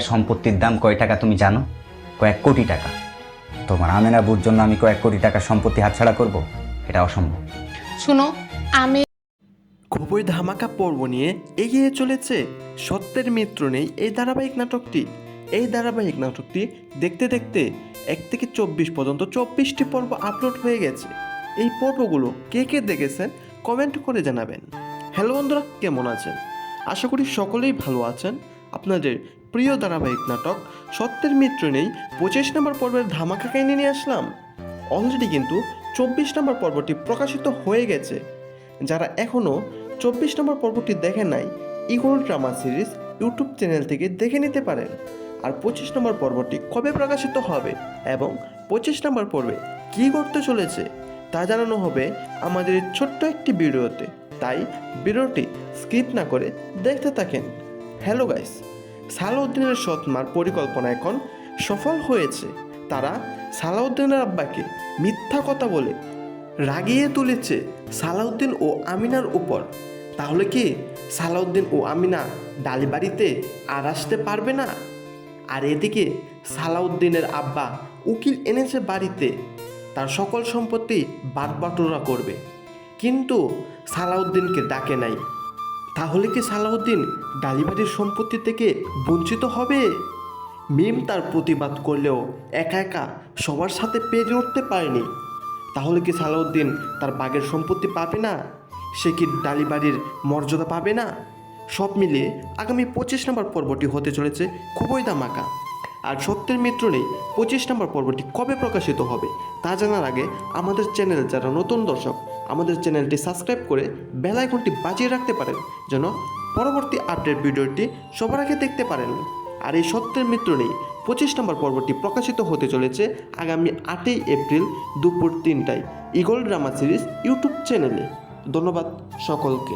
সম্পত্তির দাম কয় টাকা তুমি জানো? কয়েক কোটি টাকা। তোমার আমেনাবুর জন্য আমি কয়েক কোটি টাকার সম্পত্তি হাতছাড়া করব? এটা অসম্ভব। শুনো, আমি খুবই ধামাকা পর্ব নিয়ে এগিয়ে চলেছে সত্যের মিত্র নেই এই ধারাবাহিক নাটকটি। এই ধারাবাহিক নাটকটি দেখতে দেখতে 1 থেকে 24 পর্যন্ত 24টি পর্ব আপলোড হয়ে গেছে। এই পর্বগুলো কে কে দেখেছেন কমেন্ট করে জানাবেন। হ্যালো বন্ধুরা, কেমন আছেন? আশা করি সকলেই ভালো আছেন। আপনাদের প্রিয় ধারাবাহিক নাটক সত্যের মিত্র নেই 25 নম্বর পর্বের ধামাকা কাহিনী নিয়ে আসলাম। অলরেডি কিন্তু 24 নম্বর পর্বটি প্রকাশিত হয়ে গেছে। যারা এখনও 24 নম্বর পর্বটি দেখেন নাই, eagle drama series YouTube channel থেকে দেখে নিতে পারেন। আর 25 নম্বর পর্বটি কবে প্রকাশিত হবে এবং 25 নম্বর পর্বে কী করতে চলেছে তা জানানো হবে আমাদের এই ছোট্ট একটি ভিডিওতে। তাই ভিডিওটি স্কিপ না করে দেখতে থাকেন। হ্যালো গাইস, সালাউদ্দিনের সৎমার পরিকল্পনা এখন সফল হয়েছে। তারা সালাউদ্দিনের আব্বাকে মিথ্যা কথা বলে রাগিয়ে তুলেছে সালাউদ্দিন ও আমিনার উপর। তাহলে কি সালাউদ্দিন ও আমিনা ডালিবাড়িতে আর আসতে পারবে না? আর এদিকে সালাউদ্দিনের আব্বা উকিল এনেছে বাড়িতে, তার সকল সম্পত্তি বাটবাটোরা করবে, কিন্তু সালাউদ্দিনকে ডাকে নাই। তাহলে কি সালাউদ্দিন ডালিবাড়ির সম্পত্তি থেকে বঞ্চিত হবে? মিম তার প্রতিবাদ করলেও একা একা সবার সাথে পেরে উঠতে পারেনি। তাহলে কি সালাউদ্দিন তার বাঘের সম্পত্তি পাবে না? সে কি ডালিবাড়ির মর্যাদা পাবে না? সব মিলিয়ে আগামী 25 নম্বর পর্বটি হতে চলেছে খুবই ধামাকা। আর সত্যের মিত্র নেই 25 নম্বর পর্বটি কবে প্রকাশিত হবে তা জানার আগে আমাদের চ্যানেল যারা নতুন দর্শক, আমাদের চ্যানেলটি সাবস্ক্রাইব করে বেল আইকনটি বাজিয়ে রাখতে পারেন, যেন পরবর্তী আপডেট ভিডিওটি সবার আগে দেখতে পারেন। আর এই সত্যের মিত্র নেই 25 নম্বর পর্বটি প্রকাশিত হতে চলেছে আগামী 8ই এপ্রিল দুপুর 3টায় ইগল ড্রামা সিরিজ ইউটিউব চ্যানেলে। ধন্যবাদ সকলকে।